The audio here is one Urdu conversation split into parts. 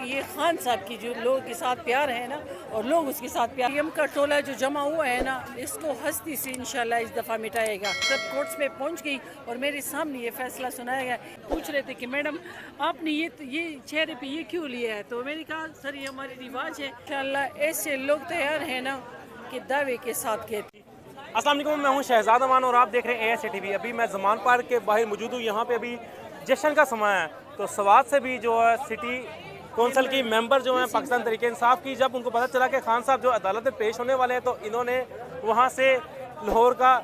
یہ خان صاحب کی جو لوگوں کے ساتھ پیار ہے نا اور لوگ اس کے ساتھ پیار ایم کا ٹولہ جو جمع ہوا ہے نا اس کو ہستی سے انشاءاللہ اس دفعہ مٹائے گا. جب کورٹس میں پہنچ گئی اور میرے سامنے یہ فیصلہ سنایا گیا, پوچھ رہے تھے کہ میڈم آپ نے یہ چہرے پہ یہ کیوں لیا ہے, تو میں نے کہا سر یہ ہماری رواج ہے. انشاءاللہ ایسے لوگ تیار ہیں نا کہ دعوے کے ساتھ کہتے. السلام علیکم, میں ہوں شہزاد امان اور آپ دیکھ رہے ہیں ASA TV. ابھی میں زمان پارک کے باہر موجود ہوں. یہاں پہ ابھی جشن کا سماں ہے, تو سوات سے بھی جو ہے سٹی کونسل کی ممبر جو ہیں پاکستان تحریک انصاف کی, جب ان کو پتہ چلا کہ خان صاحب جو عدالت میں پیش ہونے والے ہیں تو انہوں نے وہاں سے لاہور کا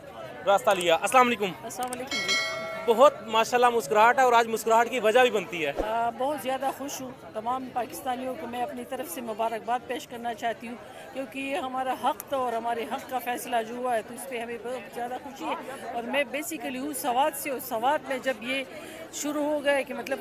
راستہ لیا. السلام علیکم. السلام علیکم جی. بہت ماشاءاللہ مسکراہٹ ہے, اور آج مسکراہٹ کی وجہ بھی بنتی ہے. بہت زیادہ خوش ہوں. تمام پاکستانیوں کو میں اپنی طرف سے مبارکباد پیش کرنا چاہتی ہوں, کیونکہ یہ ہمارا حق تھا اور ہمارے حق کا فیصلہ جو ہوا ہے تو اس پہ ہمیں بہت زیادہ خوشی ہے. اور میں بیسیکلی ہوں سوات سے, اور سوات میں جب یہ شروع ہو گئے کہ مطلب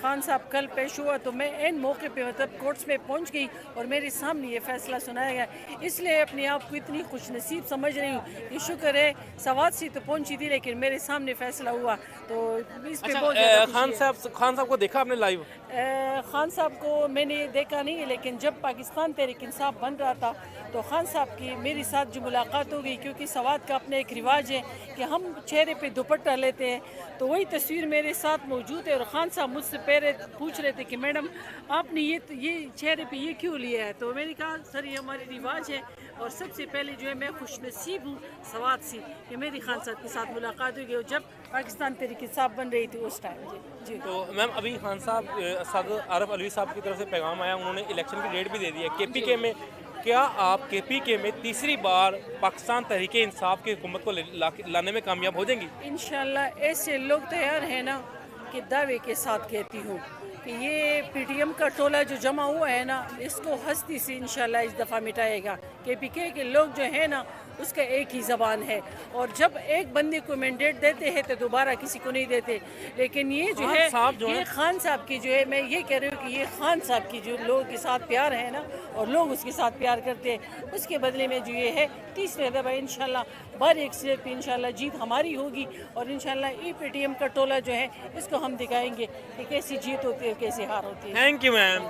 خان صاحب کل پیش ہوا تو میں عین موقع پہ مطلب کورٹس میں پہنچ گئی اور میرے سامنے یہ فیصلہ سنایا گیا. اس لیے اپنے آپ کو اتنی خوش نصیب سمجھ رہی ہوں کہ شکر ہے سوات سے تو پہنچی تھی لیکن میرے سامنے فیصلہ ہوا, تو اس پہ بہت زیادہ خان صاحب کو دیکھا آپ نے لائیو؟ خان صاحب کو میں نے دیکھا نہیں, لیکن جب پاکستان تحریک انصاف بن رہا تھا تو خان صاحب کی میرے ساتھ جو ملاقات ہو گئی, کیونکہ سوات کا اپنا ایک رواج ہے کہ ہم چہرے پہ دوپٹہ لیتے ہیں, تو وہی تصویر میرے ساتھ موجود ہے. اور خان صاحب مجھ سے پوچھ رہے تھے کہ میڈم آپ نے یہ چہرے پہ یہ کیوں لیا ہے, تو میں نے کہا سر یہ ہماری رواج ہے. اور سب سے پہلے جو ہے میں خوش نصیب ہوں سوات سے کہ میری خان صاحب کے ساتھ ملاقات ہوئی, اور جب پاکستان تحریک انصاف بن رہی تھی اس ٹائم. جی تو میم ابھی خان صاحب صدر عارف علوی صاحب کی طرف سے پیغام آیا, انہوں نے الیکشن کی ڈیٹ بھی دے دی ہے KPK میں. کیا آپ KPK میں تیسری بار پاکستان تحریک انصاف کی حکومت کو لانے میں کامیاب ہو جائیں گی؟ انشاءاللہ ایسے لوگ تیار ہیں نا کہ دعوے کے ساتھ کہتی ہوں کہ یہ PTM کا ٹولہ جو جمع ہوا ہے نا اس کو ہستی سے انشاءاللہ اس دفعہ مٹائے گا. KPK کے لوگ جو ہیں نا اس کا ایک ہی زبان ہے, اور جب ایک بندے کو مینڈیٹ دیتے ہیں تو دوبارہ کسی کو نہیں دیتے. لیکن یہ جو ہے یہ خان صاحب کی جو ہے, میں یہ کہہ رہی ہوں کہ یہ خان صاحب کی جو لوگوں کے ساتھ پیار ہے نا اور لوگ اس کے ساتھ پیار کرتے ہیں, اس کے بدلے میں جو یہ ہے تیسرے دفعہ انشاءاللہ بار ایک سیٹ پہ انشاءاللہ جیت ہماری ہوگی. اور انشاءاللہ PTM کا ٹولہ جو ہے اس کو ہم دکھائیں گے کہ کیسی جیت ہوتی ہے کیسی ہار ہوتی ہے. Thank you ma'am.